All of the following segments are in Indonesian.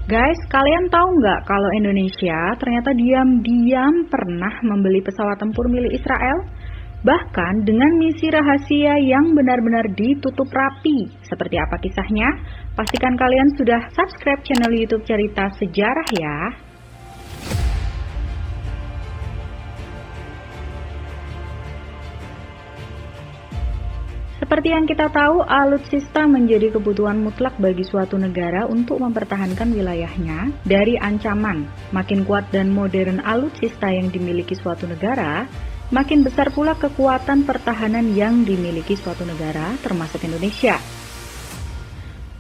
Guys, kalian tahu nggak kalau Indonesia ternyata diam-diam pernah membeli pesawat tempur milik Israel? Bahkan dengan misi rahasia yang benar-benar ditutup rapi. Seperti apa kisahnya? Pastikan kalian sudah subscribe channel YouTube Cerita Sejarah ya. Seperti yang kita tahu, alutsista menjadi kebutuhan mutlak bagi suatu negara untuk mempertahankan wilayahnya dari ancaman. Makin kuat dan modern alutsista yang dimiliki suatu negara, makin besar pula kekuatan pertahanan yang dimiliki suatu negara, termasuk Indonesia.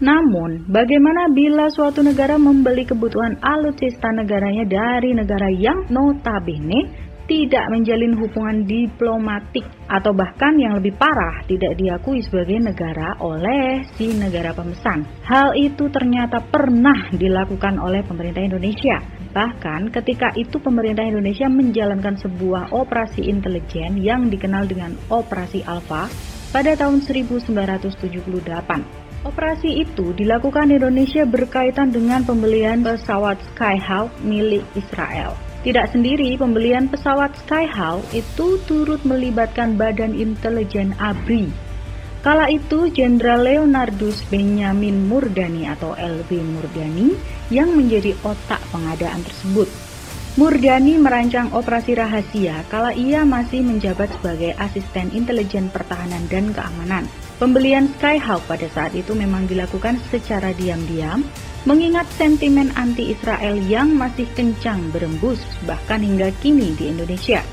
Namun, bagaimana bila suatu negara membeli kebutuhan alutsista negaranya dari negara yang notabene tidak menjalin hubungan diplomatik atau bahkan yang lebih parah tidak diakui sebagai negara oleh si negara pemesan. Hal itu ternyata pernah dilakukan oleh pemerintah Indonesia. Bahkan ketika itu pemerintah Indonesia menjalankan sebuah operasi intelijen yang dikenal dengan Operasi Alfa pada tahun 1978. Operasi itu dilakukan Indonesia berkaitan dengan pembelian pesawat Skyhawk milik Israel. Tidak sendiri, pembelian pesawat Skyhawk itu turut melibatkan Badan Intelijen ABRI. Kala itu, Jenderal Leonardus Benyamin Murdani atau LB Murdani yang menjadi otak pengadaan tersebut. Murdani merancang operasi rahasia kala ia masih menjabat sebagai asisten intelijen pertahanan dan keamanan. Pembelian Skyhawk pada saat itu memang dilakukan secara diam-diam, mengingat sentimen anti-Israel yang masih kencang berembus bahkan hingga kini di Indonesia.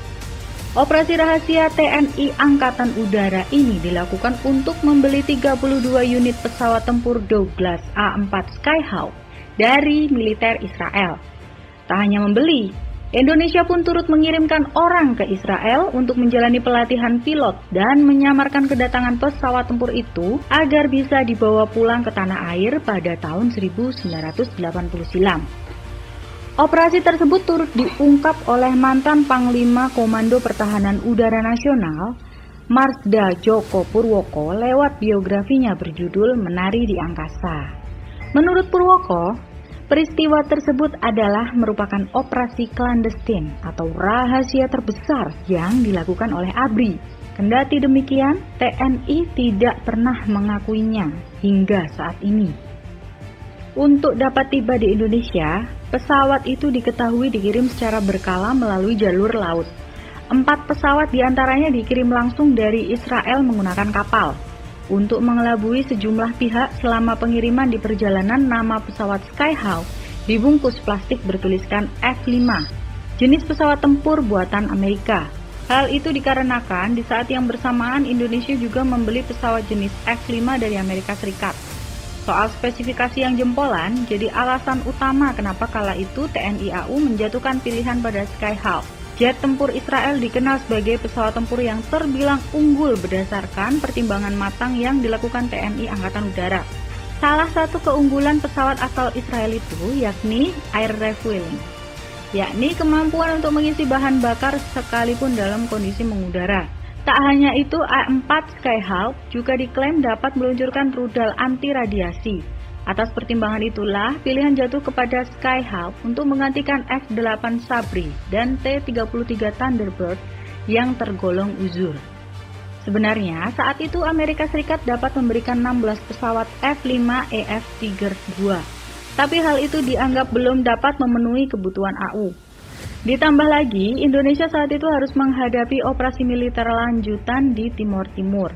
Operasi rahasia TNI Angkatan Udara ini dilakukan untuk membeli 32 unit pesawat tempur Douglas A-4 Skyhawk dari militer Israel. Tak hanya membeli, Indonesia pun turut mengirimkan orang ke Israel untuk menjalani pelatihan pilot dan menyamarkan kedatangan pesawat tempur itu agar bisa dibawa pulang ke tanah air pada tahun 1980 silam. Operasi tersebut turut diungkap oleh mantan Panglima Komando Pertahanan Udara Nasional, Marsda Djoko Purwoko lewat biografinya berjudul Menari di Angkasa. Menurut Purwoko, peristiwa tersebut adalah merupakan operasi klandestin atau rahasia terbesar yang dilakukan oleh ABRI. Kendati demikian, TNI tidak pernah mengakuinya hingga saat ini. Untuk dapat tiba di Indonesia, pesawat itu diketahui dikirim secara berkala melalui jalur laut. 4 pesawat diantaranya dikirim langsung dari Israel menggunakan kapal. Untuk mengelabui sejumlah pihak selama pengiriman di perjalanan, nama pesawat Skyhawk dibungkus plastik bertuliskan F-5, jenis pesawat tempur buatan Amerika. Hal itu dikarenakan di saat yang bersamaan Indonesia juga membeli pesawat jenis F-5 dari Amerika Serikat. Soal spesifikasi yang jempolan jadi alasan utama kenapa kala itu TNI AU menjatuhkan pilihan pada Skyhawk. Jet tempur Israel dikenal sebagai pesawat tempur yang terbilang unggul berdasarkan pertimbangan matang yang dilakukan TNI Angkatan Udara. Salah satu keunggulan pesawat asal Israel itu yakni air refueling, yakni kemampuan untuk mengisi bahan bakar sekalipun dalam kondisi mengudara. Tak hanya itu, A-4 Skyhawk juga diklaim dapat meluncurkan rudal anti radiasi. Atas pertimbangan itulah, pilihan jatuh kepada Skyhawk untuk menggantikan F-8 Sabri dan T-33 Thunderbird yang tergolong uzur. Sebenarnya, saat itu Amerika Serikat dapat memberikan 16 pesawat F-5EF Tiger II, tapi hal itu dianggap belum dapat memenuhi kebutuhan AU. Ditambah lagi, Indonesia saat itu harus menghadapi operasi militer lanjutan di Timor Timur.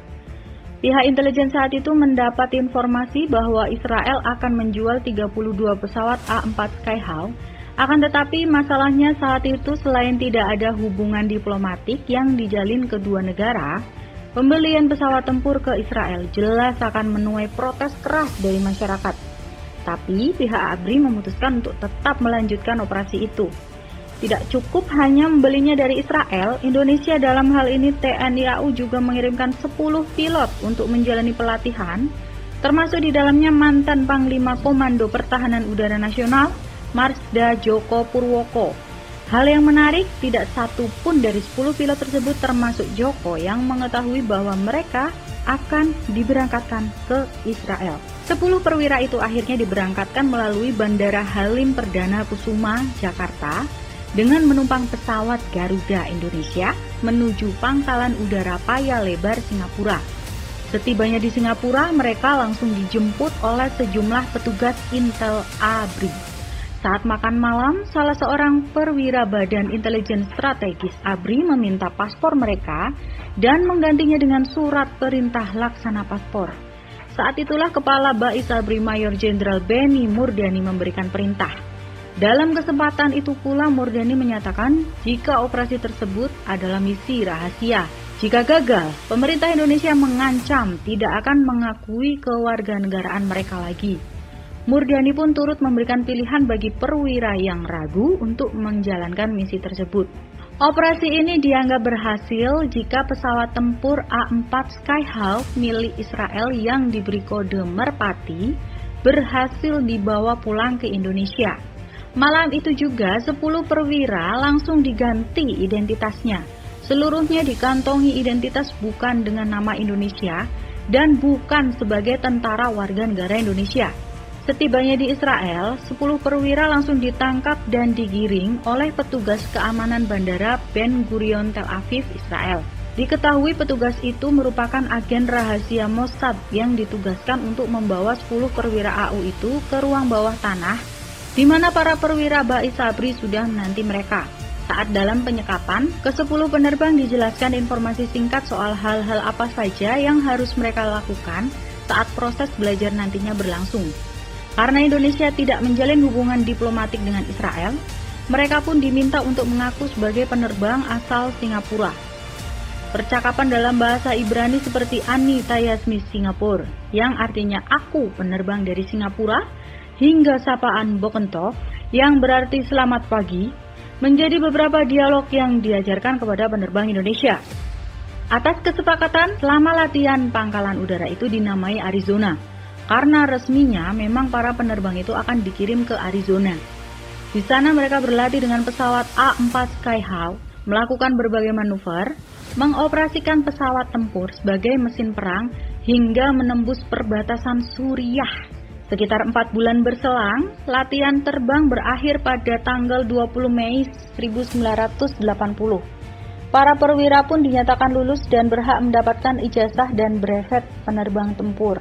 Pihak intelijen saat itu mendapat informasi bahwa Israel akan menjual 32 pesawat A-4 Skyhawk, akan tetapi masalahnya saat itu selain tidak ada hubungan diplomatik yang dijalin kedua negara, pembelian pesawat tempur ke Israel jelas akan menuai protes keras dari masyarakat. Tapi pihak ABRI memutuskan untuk tetap melanjutkan operasi itu. Tidak cukup hanya membelinya dari Israel, Indonesia dalam hal ini TNI AU juga mengirimkan 10 pilot untuk menjalani pelatihan, termasuk di dalamnya mantan Panglima Komando Pertahanan Udara Nasional, Marsda Djoko Purwoko. Hal yang menarik, tidak satu pun dari 10 pilot tersebut termasuk Djoko yang mengetahui bahwa mereka akan diberangkatkan ke Israel. 10 perwira itu akhirnya diberangkatkan melalui Bandara Halim Perdana Kusuma, Jakarta dengan menumpang pesawat Garuda Indonesia menuju Pangkalan Udara Paya Lebar, Singapura. Setibanya di Singapura, mereka langsung dijemput oleh sejumlah petugas Intel ABRI. Saat makan malam, salah seorang perwira Badan Intelijen Strategis ABRI meminta paspor mereka dan menggantinya dengan surat perintah laksana paspor. Saat itulah Kepala Bais ABRI Mayor Jenderal Benny Murdani memberikan perintah. Dalam kesempatan itu pula Murdani menyatakan jika operasi tersebut adalah misi rahasia. Jika gagal, pemerintah Indonesia mengancam tidak akan mengakui kewarganegaraan mereka lagi. Murdani pun turut memberikan pilihan bagi perwira yang ragu untuk menjalankan misi tersebut. Operasi ini dianggap berhasil jika pesawat tempur A-4 Skyhawk milik Israel yang diberi kode Merpati berhasil dibawa pulang ke Indonesia. Malam itu juga 10 perwira langsung diganti identitasnya. Seluruhnya dikantongi identitas bukan dengan nama Indonesia dan bukan sebagai tentara warga negara Indonesia. Setibanya di Israel, 10 perwira langsung ditangkap dan digiring oleh petugas keamanan Bandara Ben Gurion Tel Aviv, Israel. Diketahui petugas itu merupakan agen rahasia Mossad yang ditugaskan untuk membawa 10 perwira AU itu ke ruang bawah tanah, di mana para perwira Bais ABRI sudah menanti mereka. Saat dalam penyekapan, ke-10 penerbang dijelaskan informasi singkat soal hal-hal apa saja yang harus mereka lakukan saat proses belajar nantinya berlangsung. Karena Indonesia tidak menjalin hubungan diplomatik dengan Israel, mereka pun diminta untuk mengaku sebagai penerbang asal Singapura. Percakapan dalam bahasa Ibrani seperti Ani Tayasmi Singapura, yang artinya aku penerbang dari Singapura, hingga sapaan Bokento, yang berarti selamat pagi, menjadi beberapa dialog yang diajarkan kepada penerbang Indonesia. Atas kesepakatan, selama latihan pangkalan udara itu dinamai Arizona. Karena resminya memang para penerbang itu akan dikirim ke Arizona. Di sana mereka berlatih dengan pesawat A-4 Skyhawk, melakukan berbagai manuver, mengoperasikan pesawat tempur sebagai mesin perang hingga menembus perbatasan Suriah. Sekitar 4 bulan berselang, latihan terbang berakhir pada tanggal 20 Mei 1980. Para perwira pun dinyatakan lulus dan berhak mendapatkan ijazah dan brevet penerbang tempur.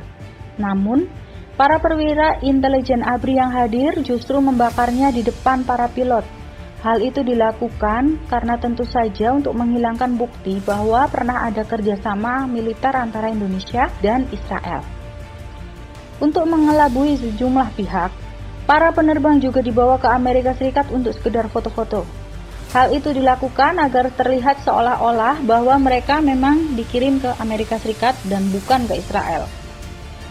Namun, para perwira intelijen ABRI yang hadir justru membakarnya di depan para pilot. Hal itu dilakukan karena tentu saja untuk menghilangkan bukti bahwa pernah ada kerjasama militer antara Indonesia dan Israel. Untuk mengelabui sejumlah pihak, para penerbang juga dibawa ke Amerika Serikat untuk sekedar foto-foto. Hal itu dilakukan agar terlihat seolah-olah bahwa mereka memang dikirim ke Amerika Serikat dan bukan ke Israel.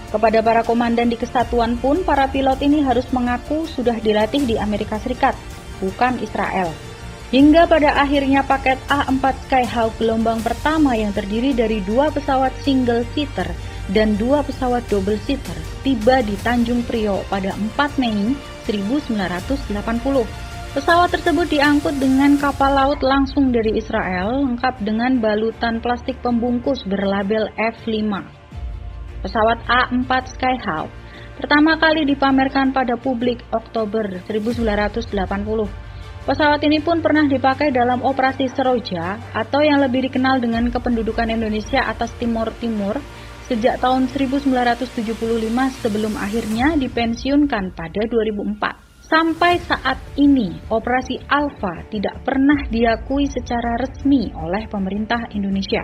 Kepada para komandan di kesatuan pun, para pilot ini harus mengaku sudah dilatih di Amerika Serikat, bukan Israel. Hingga pada akhirnya paket A-4 Skyhawk gelombang pertama yang terdiri dari 2 pesawat single seater dan 2 pesawat double seater tiba di Tanjung Priok pada 4 Mei 1980. Pesawat tersebut diangkut dengan kapal laut langsung dari Israel, lengkap dengan balutan plastik pembungkus berlabel F5. Pesawat A-4 Skyhawk pertama kali dipamerkan pada publik Oktober 1980. Pesawat ini pun pernah dipakai dalam operasi Seroja atau yang lebih dikenal dengan kependudukan Indonesia atas Timur Timur sejak tahun 1975 sebelum akhirnya dipensiunkan pada 2004. Sampai saat ini, Operasi Alpha tidak pernah diakui secara resmi oleh pemerintah Indonesia.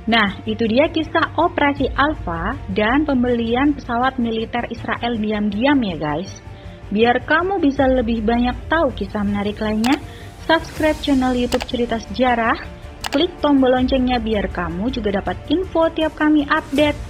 Nah, itu dia kisah Operasi Alpha dan pembelian pesawat militer Israel diam-diam ya guys. Biar kamu bisa lebih banyak tahu kisah menarik lainnya, subscribe channel YouTube Cerita Sejarah, klik tombol loncengnya biar kamu juga dapat info tiap kami update.